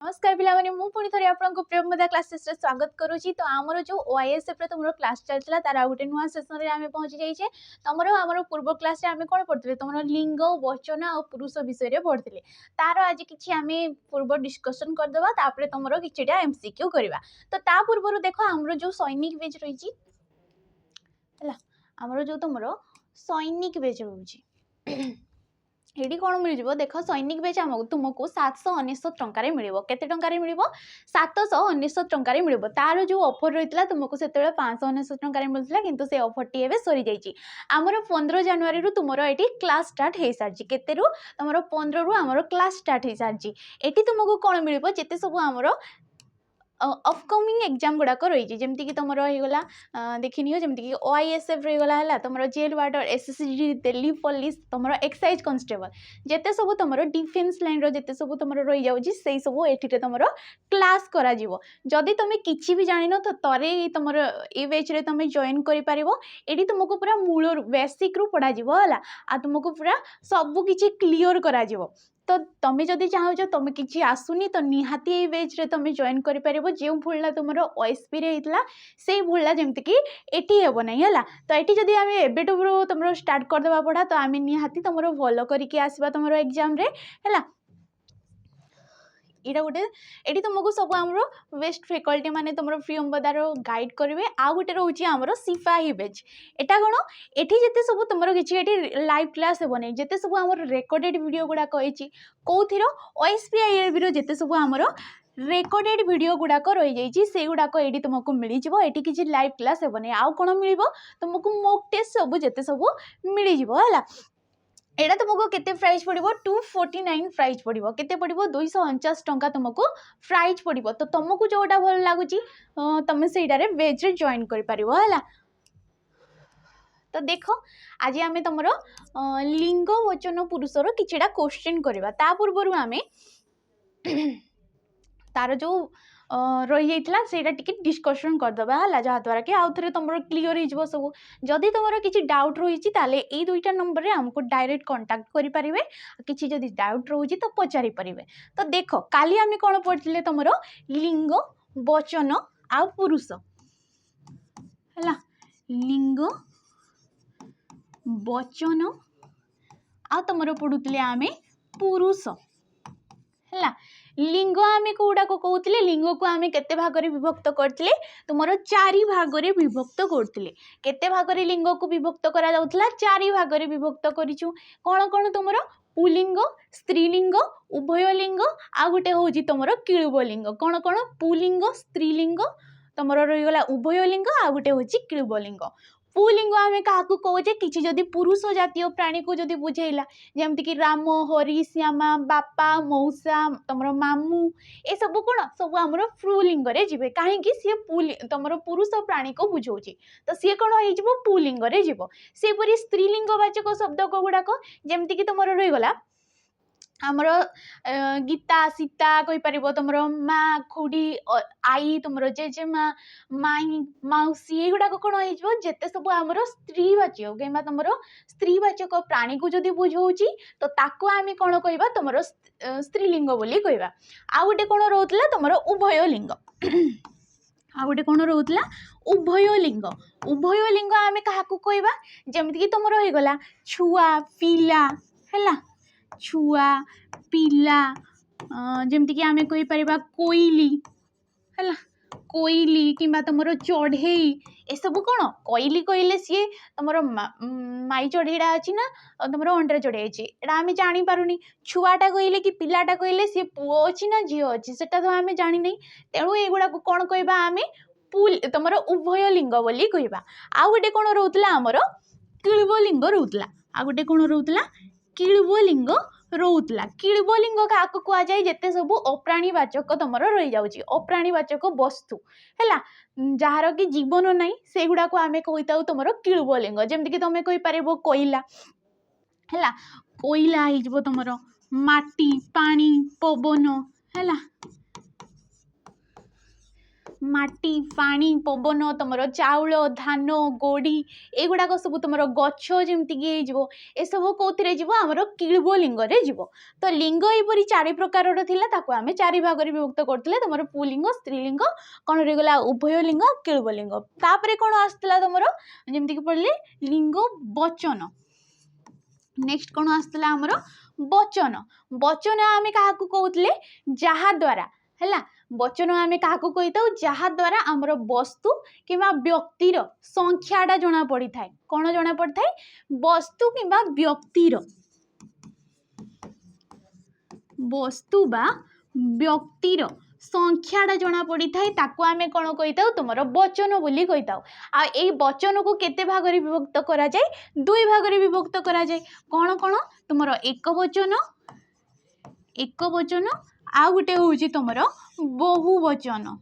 नमस्कार पिलामाने मु पुणी थरे आपनको प्रेमदा क्लासेस रे स्वागत करूची। तो हमरो जो ओआईएसएफ रे तुमरो क्लास चलतला तार आ गुटे नुवा सेशन रे आमे पहुंची जाईछे। तमरो हमरो पूर्व क्लास रे आमे कोन पढतले तमरो लिंग वचन आ पुरुष विषय रे पढतले। तार आज किछि आमे पूर्व डिस्कशन कर देबा तापरे तमरो किछिटा एमसीक्यू करबा। तो ता पूर्वरु देखो हमरो जो सैनिक पेज रहिछि हला हमरो जो तमरो सैनिक पेज रहउछि एडी कौन मिल देख सैनिक बेच तुमको 799 टकर मिल केते टकर मिल 799 टकर मिल तार जो ऑफर रही तुमको से 599 टकर मिलता किंतु से ऑफर टी एवं सरी जाइए आमर 15 जनवरी रु तुम ये क्लास स्टार्ट हो सारी केते तुम 15 रु आमर क्लास स्टार्ट हो सारी ये तुमको कौन मिल जिते सब आमर अपकमिंग एग्जाम गुड़ाक रही जमीक तुम रहीगला देखी नियो जमीक ओआईएसएफ रहीगला है तुम jail warder SSG Delhi police तुम एक्साइज कॉन्स्टेबल जिते सब तुम डिफेन्स लाइन रे सब तुम रही जाऊँगी से सब ये तुम क्लास करा जदि तुम किसी भी जान तो तरे तुम ये बैच रे तुम जॉइन कर ये तुमको पूरा मूल बेसिक रू पढ़ा है आ तुमको पूरा सबकि क्लीयर करा तो तुम्हें जदि चाहो तुम किसी आसुनी तो निहाती ये बेच रे तुम जॉइन कर जो भूलना तुम ओएसपी रे होता से भूलना जमीक एटी हे ना है तो ये जदि आम एबेटू तुम स्टार्ट करदे पढ़ा तो आम निहाती तुम भल करके आसवा तुम एग्जाम रे है यहाँ गोटे ये तुमको सब आम बेस्ट फैकल्टी माने तुम फ्री अंबदार गाइड करेंगे आ गोटे रोचे आमर सिपाही बेच एटा कौन एटी जिते सब तुम किसी लाइव क्लास हे जिते सब आम रेकर्डेड वीडियो गुड़ाक कौर ओएसपीआईबी जिते सब आमर रेकर्डेड वीडियो गुड़ाक रही से गुड़ाक ये तुमको मिल जाए ये किसी लाइव क्लास हे आउ कौन मिल तुमको मॉक टेस्ट सब जिते सब मिल जाए एटा तुमको केते प्राइस पड़िबो 249 प्राइस पड़िबो केते पड़िबो 249 टंका तुमको प्राइस पड़िबो तो तुमको जोटा भल लागुची तुम सेटा रे बेच रे जॉइन कर परिबो हला। तो देखो आज आमे तुमरो लिंग वचन पुरुषर किछिटा क्वेश्चन करबा ता पूर्वरु आमे तार जो रही जाइथिला सेटा टिके डिस्कशन करदबा हला जहा द्वारा कि आउ थरे तुमरो क्लियर हो सब जदि तुमरो किछि डाउट रही ताले ए दुईटा नंबर रे हमको डायरेक्ट कांटेक्ट करि परिबे किछि जदि डाउट रही तो पचारि परिबे। तो देखो काली आमे कोन पढिले तुमरो लिंग वचन आ पुरुष हला लिंग वचन आ तुमरो पढुतले आमे पुरुष है लिंग आमे कौटा को कहते लिंग को आमे केते भाग रे विभक्त करथिले तुमरो 4 भाग रे विभक्त करथिले केते भाग रे लिंग को विभक्त करा जाउथला 4 भाग रे विभक्त करिछु कोन कोन तुमरो पुलिंग स्त्रीलिंग उभयलिंग आ गोटे होजी तुमरो किळुबलिंग कोन कोन पुलिंग स्त्रीलिंग तुमरो रही गला उभयलिंग आ गोटे होजी किळुबलिंग पुलिंग आमे काहाकू कहे किसी जदि पुरुष जातीय प्राणी को जदि बुझेला जमती राम हरि श्यामा बापा मौसा तुम मामू ए सब कौन सब आम पुलिंग जी कहीं सी तुम पुरुष प्राणी को बुझाऊँगी तो सी कौन हो पुलिंग जीव सेपरी स्त्रीलिंगवाचक शब्द गुड़ाक जमती तुम रहीगला आमर गीता सीता कहीपर तुम माँ खुड़ी आई तुम जेजेमा माई मौसी युवाक कौन होते सब आम स्त्रीवाचक कि तुम स्त्रीवाचक प्राणी को जदि बुझाऊँगी तो ताको आम कौन कह तुम स्त्रीलिंग बोली कहवा आ गोटे कौन रोला तुम उभयलिंग आ गोटे कौन रोला उभयलिंग उभयलिंग आम क्या कहवा जमीक तुम रहीगला छुआ पिला है छुआ पिला जमीक आम कहीपर कोईली है कोईली कि तुम चढ़ई ये सब कौन कोईली कहले सी तुम माई चढ़ईटा अच्छी ना तुम अंडा चढ़ई अच्छी एटा आम जापारूनी छुआटा कहले कि पिलाटा कहले सी पुओ अच्छी ना झील अच्छी से तो आम जानी नहीं तेणु युवा कौन कहवा आम तुम उभयलिंग बोली कहवा आ गोटे कौन रोला आमर किळुबलिंग रोला आ गोटे कौन रोला किळुबलिंग रोला किळुबलिंग क्या कहुए जिते सब अप्राणीवाचक तुम रही जाऊँगी अप्राणीवाचक वस्तु है जार कि जीवन ना से गुड़ा को आम कही तुम किळुबलिंग जमीक तुम कहीपर कोईला है कोईला हो तुम माटी पानी पवन है माटी पानी पवन तुम चाउल धान गोड़ी एगुड़ाक सब तुम गछ जमीक ए सब कौन जीव आमर किळब लिंग जीव तो लिंग यहपरी 4 प्रकार आम 4 भाग विभक्त करते तुम पुलिंग स्त्रीलिंग कौन रहीगला उभय लिंग किळब लिंग तापर कौन आसला तुम जमीक पढ़ले लिंग वचन नेक्स्ट कौन आसला आमर वचन वचन आम क्या कहते जहाद्वारा है वचन आम क्या कही था जहाद्वारा आमर वस्तु कि व्यक्तिर संख्याटा जना पड़ी था कौन जना पड़ी था वस्तु कि व्यक्तिर वस्तु बा व्यक्तिर संख्याटा जना पड़ी थाए ताको आमे कौन कही था तुम वचन बोली कही था आ वचन को केते भाग विभक्त करा जाए 2 भाग विभक्त करा जाए कौन कौन तुम एक वचन आ गोटे हूँ तुम बहुवचन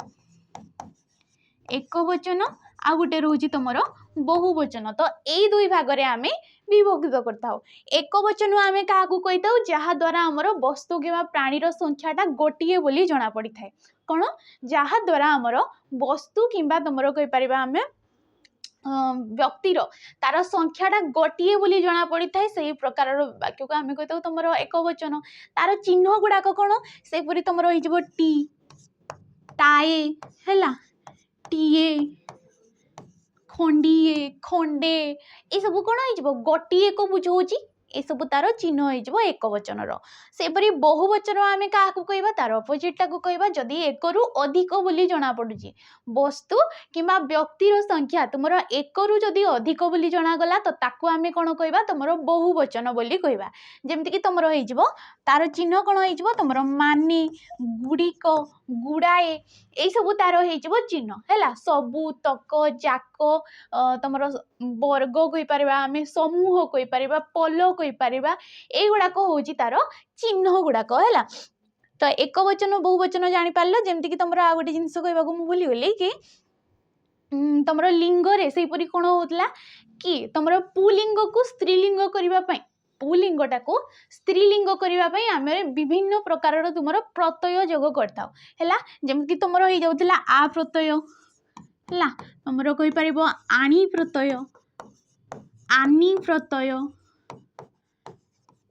एक वचन आ गोटे रोचे तुम बहुवचन तो यही 2 भाग में आम विभक्त करता एक वचन आम क्या कही था जहाद्वारा आमर वस्तु कि प्राणीर संख्याटा गोटे बोली जना पड़ी थाए कौन जहाद्वारा आमर वस्तु कि तुम कहीपर आम व्यक्तिर तार संख्याटा गोटे बोली जना पड़ी थाए से प्रकार वाक्य को आम कही तुम एक वचन तार चिन्ह गुड़ाक कौन से परी तुम हो टी टाए है टीए खंडीए खंडे ये सब कौन हो गोटे को बुझाऊँगी ये सब तार चिन्ह हो एक वचन सेपरी बहुवचन आम क्या कहवा तार अपोजिटा को कहवा जदि एक रु अधिक बोली जना पड़ुची वस्तु कि व्यक्तिर संख्या तुम एक रु जदि अधिक बोली जनागला तो ताकू आम कौन कहवा तुम बहुवचन बोली कहवा जमीक तुम हो तार चिन्ह कौन हो तुम माने गुड़िक गुड़ाए यही सब तार हो चिन्ह है सबू तक जाक तुम वर्ग कहीपर आम समूह कहीपर पल कहीपर युड़ाक हूँ तार चिन्ह गुड़ाक है तो एक वचन बहुवचन जापार जमीक तुम आ गए जिनस कहवा मुझे भूलीगली कि तुम लिंगरे से कौन होता कि तुम पुलिंग को स्त्रीलिंग करने पुलिंगटा को स्त्रीलिंग करने आम विभिन्न प्रकार तुम प्रत्यय जोग करता है जमीक तुम हो जाता आ प्रत्यय है तुम कहीपर आणी प्रत्यय आनी प्रत्यय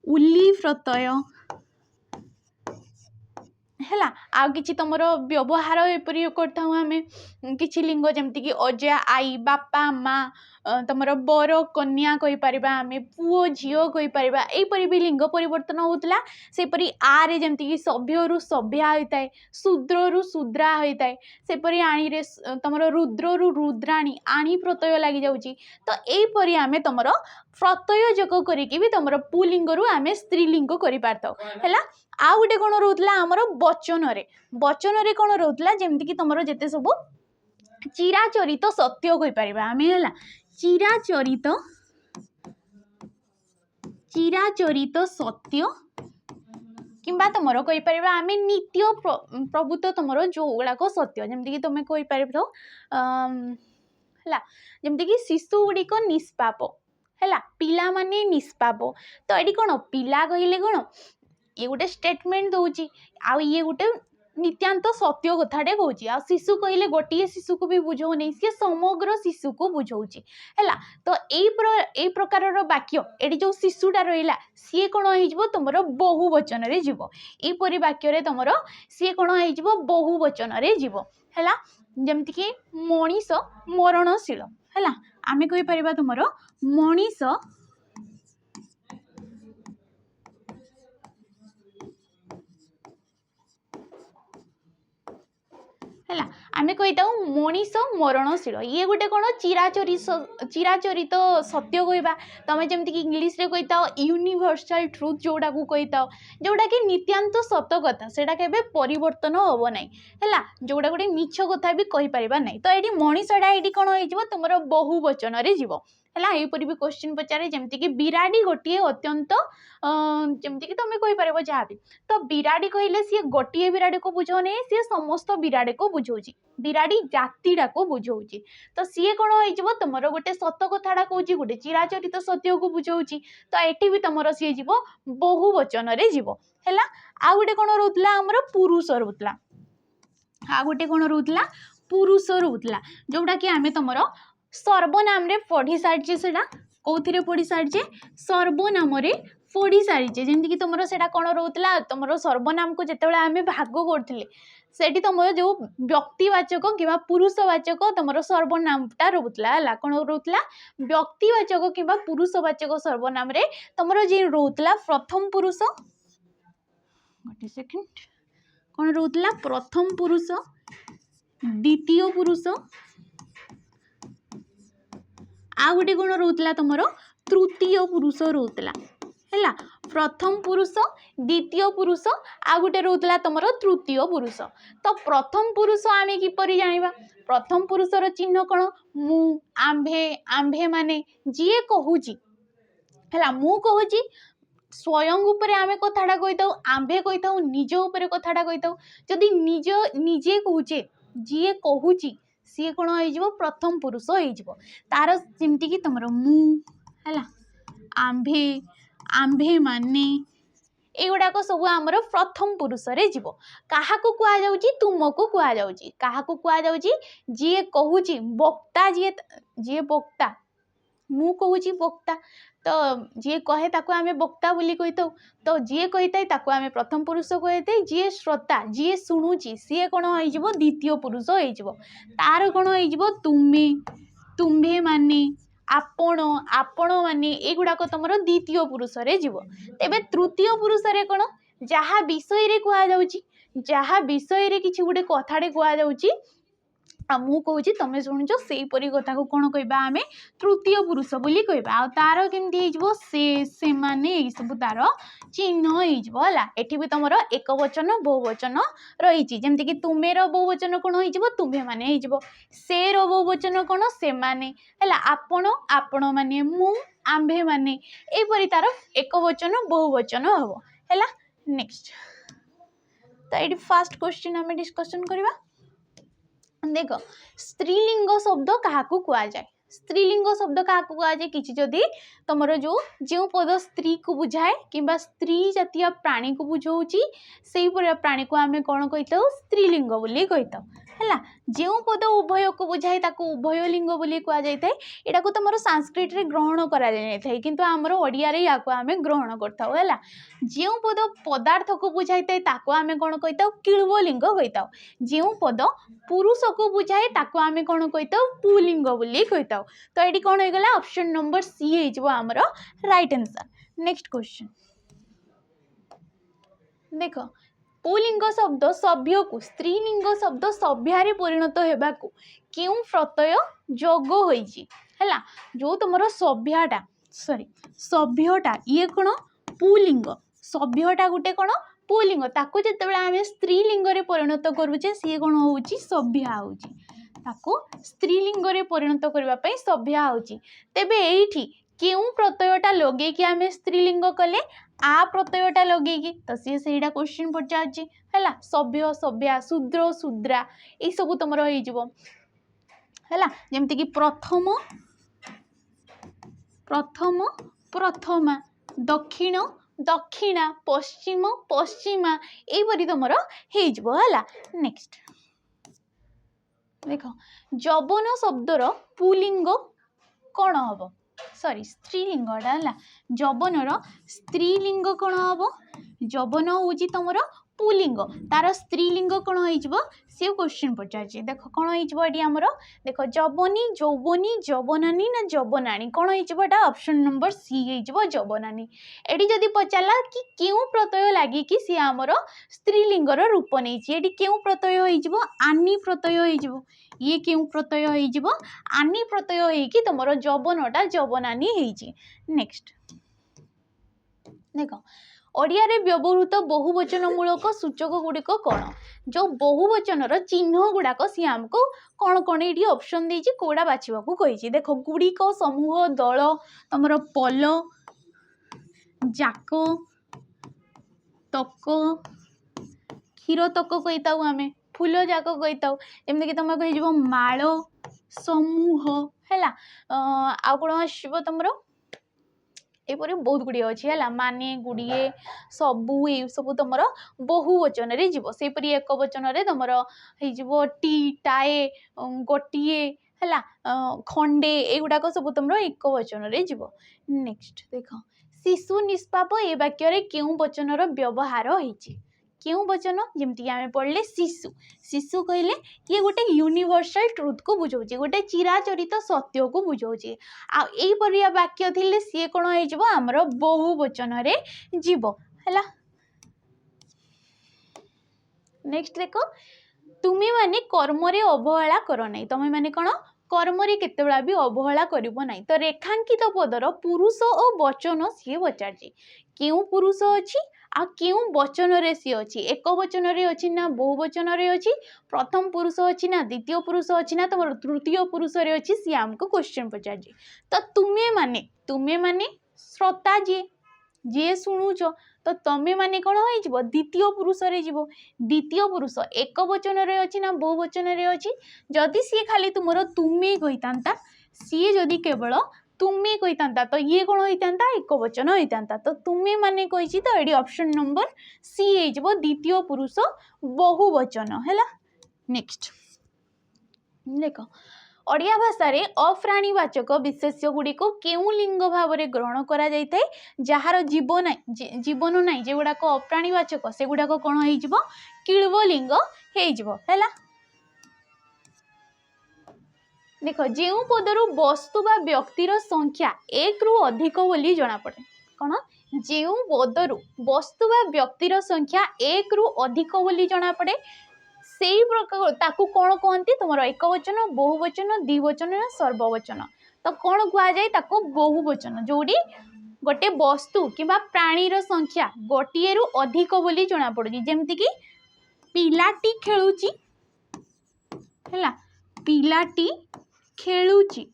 उली प्रत्यय है आ कि तुम व्यवहार एपरी करता आम कि लिंग जमीक अजा आई बापा माँ तुम बर कन्या कहीपर आम पुओ झील कहीपर यहपरी भी लिंग परिवर्तन होता सेपरी आरे जमीक सभ्य रु सभ्या होता है शूद्र रु शूद्रा होता है सेपरी आणी रे तुम रुद्र रु रुद्राणी आणी प्रत्यय लगी जाऊँगी तो यहीपरी आम तुम प्रत्यय जोग करी भी तुम पुलिंग रु आम स्त्रीलिंग कर पारता है आ गोटे कौन रोला आमर वचन रे कौन रोला जमीक तुम जिते सब चिराचरित सत्य कहीपर आम है चिराचरित सत्य कि तुम कहीपर आम नित्य प्रभुत्व तुम जो गुड़ाक सत्य जमीक तुम कहीपर है जमीक शिशु गुड़िक निष्पाप है पिला माने निष्पाप तो ये कौन पिला कहले कौन ये गोटे स्टेटमेंट दूची आ ये गोटे नित्यांत सत्य कथाटे कौच आ शिशु कहले गोटे शिशु को भी बुझाऊ नहीं सी समग्र शिशु को बुझाऊँगी है तो यही प्रकार वाक्य ये जो शिशुटा रहा सी कौन हो तुम बहुवचन रे जीव यहपरी वाक्य तुम सी कौन हो बहुवचन रे जीव है जमीक मनीष मरणशील है आम कहीपर तुम मनीष है आम कही था मनीष मरणशील ये गोटे कौन चिराचरित सत्य कहवा तुम जमीक इंग्लीश रे कही था यूनिवर्सल ट्रुथ जोड़ा को कही था जोड़ा कि नित्यांत सत कथा से परिवर्तन हम ना है जोड़ा गोटे मिछ कथा भी कहीपर ना तो ये मनीषटा ये कौन हो तुम बहुवचन रे जीव है यहपरी भी क्वेश्चन पचारे जमीक बिराड़ी गोटे अत्यंत जमीक तुम कहीपर जहाँ भी तो बिराड़ी कहले सी गोटे बिराड़ी को बुझाऊ नहीं सी समस्त बिराड़ी को बुझाऊँगी बिराड़ी जातिटा को बुझाऊँगी तो सी कौन हो तुम गोटे सत कथाटा कौच गोटे चिराचरित सत्य को बुझाऊँगी तो ये भी तुम सी जीव बहुवचन रे जीव है आ गोटे कौन रोला आमर पुरुष रोला आ गोटे कौन रोला पुरुष रोला जोटा कि आम तुम सर्वनाम पढ़ी सारी से कौन पढ़ी सारी सर्वनाम पढ़ी सारी जमीक तुम से कौन रोला तुम सर्वनाम को जिते आम भाग करते सेठी तुम जो व्यक्तिवाचक कि पुरुषवाचक तुम सर्वनामटा रोला है कौन रोला व्यक्तिवाचक कि पुरुषवाचक सर्वनाम तुम जी रोला प्रथम पुरुष गोटे सेकेंड कौन रोला प्रथम पुरुष द्वितीय पुरुष आ गोटे कौन रोला तुम तृतीय पुरुष रोला है प्रथम पुरुष द्वितीय पुरुष आ गोटे रोला तुम तृतीय पुरुष तो प्रथम पुरुष आम किपर जाना प्रथम पुरुषर चिन्ह कौन मु आंभे आंभे माने जी कहूची है मु कहूची स्वयं उपरे आमे कथाटा कही आंभे कही निज उपरे कथाटा कही जदि निज निजे कहूचे जी कहूची सी कौन हो प्रथम पुरुष हो तार जमती कि तुम मु है आंभे आंभे माने एगुड़ाक सब आमर प्रथम पुरुष रे जीव क्या कहुँ तुमको कहुँ जी कहूँ वक्ता जी वक्ता मु कहूँ वक्ता तो जी कहे ताको आमे वक्ता बोली कही तो जी कही ताको आमे प्रथम पुरुष कही जी श्रोता जी शुणुची सी कौन हो द्वितीय पुरुष हो तार कौन हो तुम्हे तुम्हे माने आपण आपण माने एगुड़ाक तुम द्वितीय पुरुष रे जीव तेबे तृतीय पुरुष रे कौन जहाँ विषय रे कहुच्छी जहाँ विषय रे किसी गोटे कथाटे कहुच्छी मु कहूँ तुम शुणुच से परी कथा को कौन कहबा आमे तृतीय पुरुष बोली कहबा आ तार केमती हो से माने सब तार चिन्ह होगा एठी भी तुम एक वचन बहुवचन रही जमती कि तुम्हें बहुवचन कौन हो तुम्हें माने हो से बहुवचन कौन से माने है आपण आपण माने मु आंभे माने एपरी तार एक वचन बहुवचन हम है नेक्स्ट तो ये फास्ट क्वेश्चन आम डिस्कशन करवा देख स्त्रीलिंग शब्द क्या कहुए स्त्रीलिंग शब्द क्या कहुए कि जदि तुम जो पद स्त्री को बुझाए कि स्त्री जातीय प्राणी को बुझाऊँगी से प्राणी को आम कौन कही स्त्रीलिंग बोली कही है जो पद उभय को बुझाए उभय लिंग बोली कहुए यहाँ को तुम संस्कृत रे ग्रहण कराए किंतु आमर ओडिया रे या आम ग्रहण कर जो पद पदार्थ को बुझाई आम कौन कही किळ्वलिंग कही जो पद पुरुष को बुझाए आम कौन कही पुलिंग बोली कही तो ये कौन होगा ऑप्शन नंबर सी हो आमर राइट आंसर नेक्स्ट क्वेश्चन देख पुलिंग शब्द सभ्य को स्त्रीलिंग शब्द सभ्य परिणत होगा क्यों प्रत्यय जोग होइछि है जो तुम सभ्यटा सॉरी सभ्यटा ये कौन पुलिंग सभ्यटा गोटे कौन पुलिंग ताको जिते आम स्त्रीलिंग रे परिणत करुचे सी कौन हो सभ्य हो स्त्रीलिंग रे परिणत करने सभ्य हो तेबे एठी क्यों प्रत्ययटा लगे कि आम स्त्रीलिंग कले आ प्रत्ययटा लगे तो सी से क्वेश्चन पचार है सभ्य सभ्या शूद्र शूद्रा ये सब तुम है जमती कि प्रथम प्रथम प्रथमा दक्षिण दक्षिणा पश्चिम पश्चिमा यहपरी तुम है नेक्स्ट देख जवन शब्दर पुलिंग कौन हम सॉरी स्त्रीलिंगटा है जवनर स्त्रीलिंग कौन हम जवन हूँ तुम पुलिंग तार स्त्रीलिंग कौन हो सी क्वेश्चन पचार देख कौन होमर देख जवनी जौवनी जवनानी ना जवनानी कौन होटा ऑप्शन नंबर सी हो जवनानी एटी जदि पचारा कि क्यों प्रत्यय लगे कि सी आमर स्त्रीलिंगर रूप नहीं क्यों प्रत्यय हो आनी प्रत्यय हो ये क्यों प्रत्यय हो आनी प्रत्यय होगी तुम जवनटा जवनानी होगी नेक्स्ट देख ओडिया रे व्यवहृत बहुवचन मूलक सूचक गुड़िक कौन जो बहुवचनर चिन्ह गुड़ाक सी आमको कौन कौन ये ऑप्शन देछि कोड़ा बाछिबा को कहिछि देख गुड़िक समूह दल तुमर पल जाक तक क्षीर तक कहीता आम फूल जाक कहीता जमी कि तुम कह माल समूह है आ कौन आसब तुम एपरी बहुत गुड़िए अच्छी है माने गुड़िए सबू ये सब तुम बहुवचन रे जीव सेपरी एक वचन रे तुम हो टी टाए गोटे है खंडे एगुड़ाक सब तुम एक वचन रे जीव। नेक्स्ट देख शिशु निष्पाप ए वाक्य क्यों वचन व्यवहार होती क्यों वचन जमती आम पढ़ले शिशु शिशु कहले ये गोटे यूनिवर्सल ट्रुथ को बुझाऊँ गोटे चिराचरित सत्य को बुझाऊँ आपर वाक्य थिले सी कौन होमर बहुवचन रे जीव है। नेक्स्ट देख तुमे माने कर्म रे अवहेला कर नहीं तुम माने कौन कर्म रे केतेबेला भी अवहेला करिवो नहीं तो रेखांकित पदर पुरुष और वचन सी पचार क्यों पुरुष अच्छी आ क्यों वचन रे सी अच्छी एक वचन रे अच्छी ना बहुवचन रे अच्छी प्रथम पुरुष अच्छी ना द्वितीय पुरुष अच्छी ना तुम तृतीय पुरुष रे अच्छी सी आमको क्वेश्चन पचार तो तुमे माने श्रोता जी शुणुच तो तमें माने कौन हो द्वितीय पुरुष रे जीव द्वितीय पुरुष एक वचन रे अच्छी ना बहुवचन रे अच्छी जदि सी खाली तुमर तुम्हें कही सी जदि केवल तुम्हें कही तो ये कौन होता एक वचन होता तो तुम्हें माने कही तो ये ऑप्शन नंबर सी हो द्वितीय पुरुष बहुवचन है। नेक्स्ट देख ओडिया भाषा रे अप्राणीवाचक विशेष्य गुड़ी को केउं लिंग भाव में ग्रहण करा जाय थाए जार जीवन नाई जेगुड़ाक अप्राणीवाचक से गुड़ाक कौन हो किळ्वलिंग है। देख जो पदरु वस्तु बा व्यक्तिर संख्या एक रु अधिक बोली जना पड़े कौन जो पदरु वस्तु बा व्यक्तिर संख्या एक रु अधिक बोली जना पड़े से प्रकार ताकू कौन कहती तुम एक वचन बहुवचन द्विवचन सर्ववचन तो कौन कहुए ताको बहुवचन जोड़ी गोटे वस्तु किंबा प्राणीर संख्या गोटे रु अधिक बोली जना पड़ुची जेमती कि पिलाटी खेलुची है पिलाटी खेलुची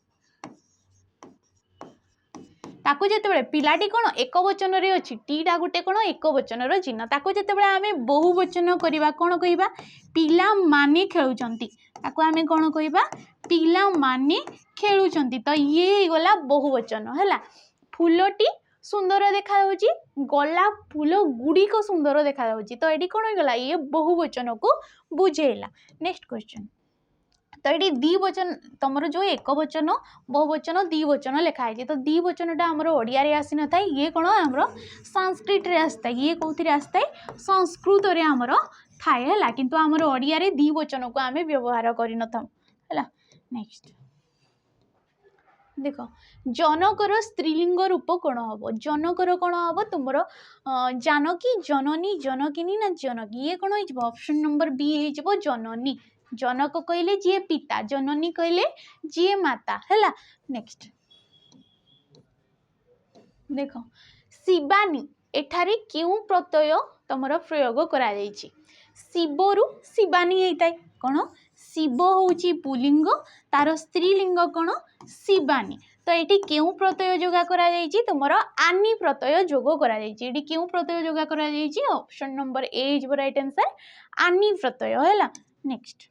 ताकू जिते पिलाटी कौन एक वचन रे अच्छी टीटा गोटे कौन एक वचन चिन्ह ताकू जिते आम बहुवचन करवा कौन कहवा पिला माने खेलुचंती ताकू आम कौन कहवा पिला माने खेलुचंती तो ये गला बहुवचन है। फूलटी सुंदर देखा गला फूल गुड़िक सुंदर देखा तो ये कौन होगा ये बहुवचन को बुझेला। नेक्स्ट क्वेश्चन तो ये द्विवचन तुम जो एक वचन बहुवचन द्विवचन लिखाई तो द्विवचनटा आमर ओडिया रे आसी न था ये कौन आमर संस्कृत रे आसता ये कौन आसता है संस्कृत रे आमर थाए है किंतु आमर ओडिया रे द्विवचन को आम व्यवहार कर है। नेक्स्ट देख जनकर स्त्रीलिंग रूप कौन हम जनकर कौन हम तुम जानकी जननी जनकिनी ना जनकी ये कौन हो ऑप्शन नंबर बी हो जननी जनक कहले जी पिता जननी कहले जी माता है। नेक्स्ट देख शिवानी एठारे क्यों प्रत्यय तुम प्रयोग करा शिवरु शिवानी होता है कौन शिव हूँ पुलिंग तार स्त्रीलिंग कौन शिवानी तो ये क्यों प्रत्यय जोगा करा तुम आनी प्रत्यय जोग करा क्यों प्रत्यय जोगा करा ऑप्शन नंबर ए हो राइट आंसर आनी प्रत्यय है। नेक्स्ट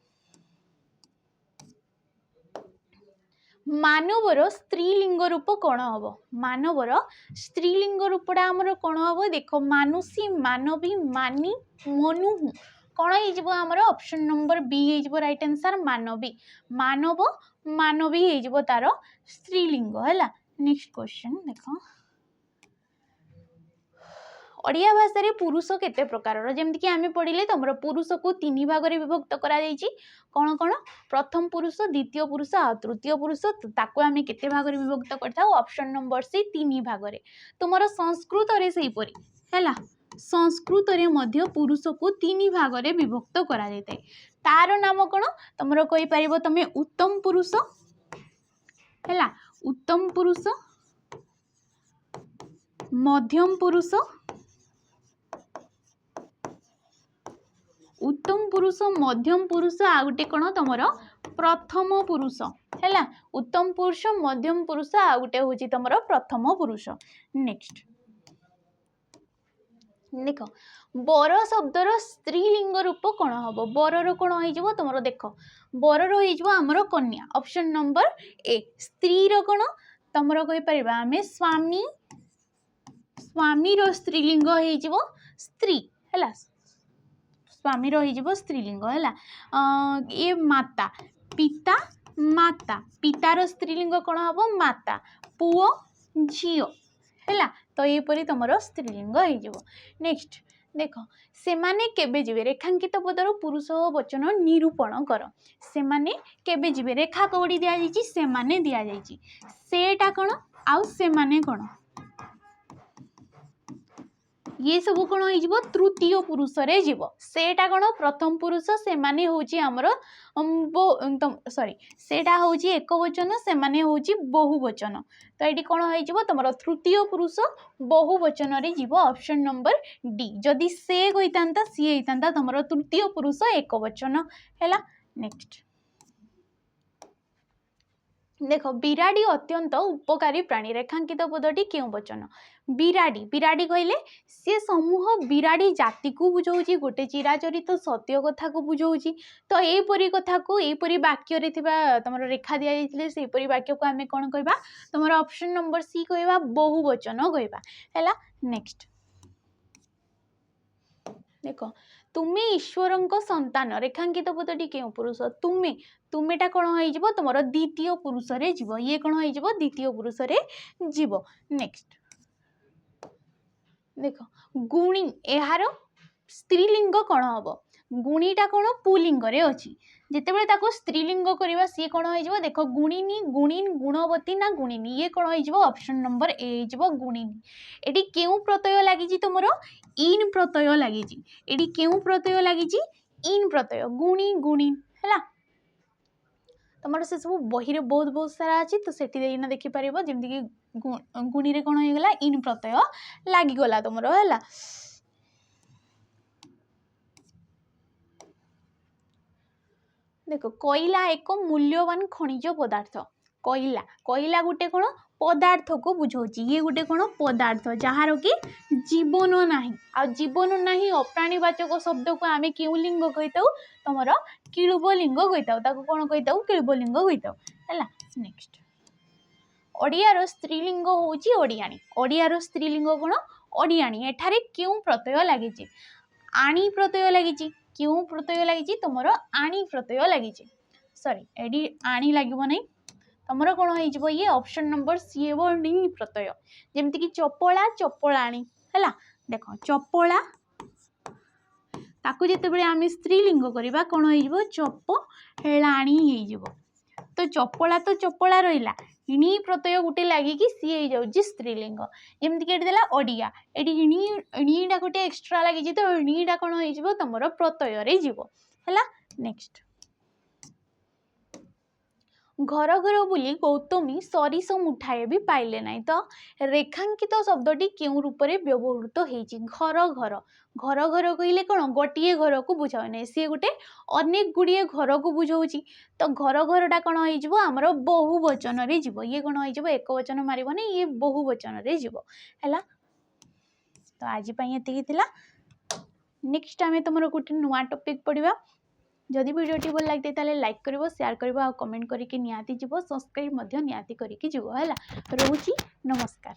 मानवर स्त्रीलिंग रूप कौन हम मानवर स्त्रीलिंग रूपटा आमर कौन हम देख मानुषी मानवी मानी मनुहु कौन होमर ऑप्शन नंबर बी हो राइट आंसर मानवी मानव मानवी हो तार स्त्रीलिंग है। नेक्स्ट क्वेश्चन देख ओडिया भाषा रे पुरुष केते प्रकार जमती कि आम पढ़ले तुम पुरुष को तीन भाग में विभक्त करा कौन कौन प्रथम पुरुष द्वितीय पुरुष आ तृतीय पुरुष ताको आम केते भाग में विभक्त करता ऑप्शन नंबर सी तीन भाग में तुम संस्कृत रे से परी है संस्कृत रे मध्य पुरुष को तीन भाग में विभक्त करा तार नाम कौन तुम कही पार तुम उत्तम पुरुष है उत्तम पुरुष मध्यम पुरुष उत्तम पुरुष मध्यम पुरुष आ गोटे कौन तुम प्रथम पुरुष है उत्तम पुरुष मध्यम पुरुष आ गोटे हूँ तुम प्रथम पुरुष। नेक्स्ट देख बर शब्दर स्त्रीलिंग रूप कौन हम बरर कौन हो तुम देख बरर होमर कन्या ऑप्शन नंबर ए स्त्री कौन तुम कहीपर आम स्वामी स्वामीर स्त्रीलिंग हो स्त्री है स्वामीर हो स्त्रीलिंग है ये माता पिता माता पितार स्त्रीलिंग कौन हम माता पुओ झील है तो यहपरी तुम स्त्रीलिंग हो नेक्स्ट देख से माने केबे जीवे रेखांकित पदर पुरुष वचन निरूपण कर से माने केबे जीवे रेखा कौड़ी दि जाइए से माने दि जाइए सेटा कौन आउ से माने कौन ये सब कौन हो तृतीय पुरुष रे जीव सेटा कौन प्रथम पुरुष से माने होची हमर सॉरी सेटा होची एक वचन से माने होची बहुवचन तो ये कौन हो तुम तृतीय पुरुष बहुवचन रे जीव ऑप्शन नंबर डी जदि से होता सी होता तुम तृतीय पुरुष एक वचन है नेक्स्ट देख बिराड़ी अत्यंत उपकारी प्राणी रेखांकित पदटी क्यों वचन बिराड़ी बिराड़ी कहले सी समूह बिराड़ी जाति को बुझाऊँ गोटे चिराचरित सत्य कथा को बुझाऊँ तो यहपरी कथा को यहपरी वाक्य तुम रेखा दि जाइए से वाक्य को आम कौन कहवा तुम ऑप्शन नंबर सी कहवा बहुवचन कहवा है नेक्स्ट देख तुम्हें ईश्वर संतान रेखांकित पदटी क्यों पुरुष तुम्हें तुम्हेटा कौन हो तुम द्वितीय पुरुष रे जीव ये कौन हो द्वितीय पुरुष रे जीव नेक्स्ट देख गुणी यार स्त्रीलिंग कौन हम गुणीटा कौन पुलिंग रे अच्छी जितेबाला ताको स्त्रीलिंग करवा सी कौन हो देख गुणिनी गुणिन गुणवती ना गुणिनी ये कौन हो ऑप्शन नंबर ए हो गुणिनी एटी क्यों प्रत्यय लगी तुम इन प्रत्यय लगी एटी क्यों प्रत्यय लगी इन प्रत्यय गुणी गुणिन है तुम से सब बही बहुत बहुत सारा अच्छी तो सेठी देखिपर जमीक गुणी रे कौन होगा इन प्रत्यय लगिगला तुम है देख कोयला एक मूल्यवान खनिज पदार्थ कोयला कोयला गोटे कौन पदार्थ को बुझाऊँ ये गोटे कौन पदार्थ जार कि जीवन ना आ जीवन ना अप्राणीवाचक शब्द को आम क्यों लिंग कही तुम किलुबलिंग कही कौन कही किलुबलिंग कही है नेक्स्ट ओडियार स्त्रीलिंग हूँ ओडियाणी ओडियार स्त्रीलिंग कौन ओडियाणी एठारे क्यों प्रत्यय लगी आणी प्रत्यय लगी क्यों प्रत्यय लगी तुम आणी प्रत्यय लगी सॉरी एडी आणी लगे नहीं तुम कौन हो ये ऑप्शन नंबर सी डी प्रत्यय जमती कि चपला चपलाणी है देख चपला ताकू जिते आम स्त्रीलिंग करवा कौन हो चपलाणी हो तो चपला रहा इणी प्रत्यय गोटे लगिकी सी हो स्त्रीलिंग जमीक देला ओडिया एटी इणीटा गोटे एक्सट्रा लगी तो इणीटा कौन हो तुम प्रत्यय रे जीव है नेक्स्ट घर घर बुली गौतमी सरिस मुठाए भी पाइले ना तो रेखांकित शब्दटी क्यों रूप में व्यवहृत होती घर घर घर घर कहले कौन गोटे घर को बुझाऊ ना सी गोटे अनेक गुड़िए घर को बुझाऊँ तो घर घरटा कौन होमर बहुवचन रे जीव ये कौन हो एक वचन मारबनी ये बहुवचन रे जीव है तो आज ये नेक्स्ट आम तुम गोटे नुआ टॉपिक पढ़ा जदि वीडियोटी भल लगे ताले लाइक करिवो शेयर करिवो आ कमेंट करके नियाती जीवो सब्सक्राइब मध्य नियाती करके जीवो है रोची नमस्कार।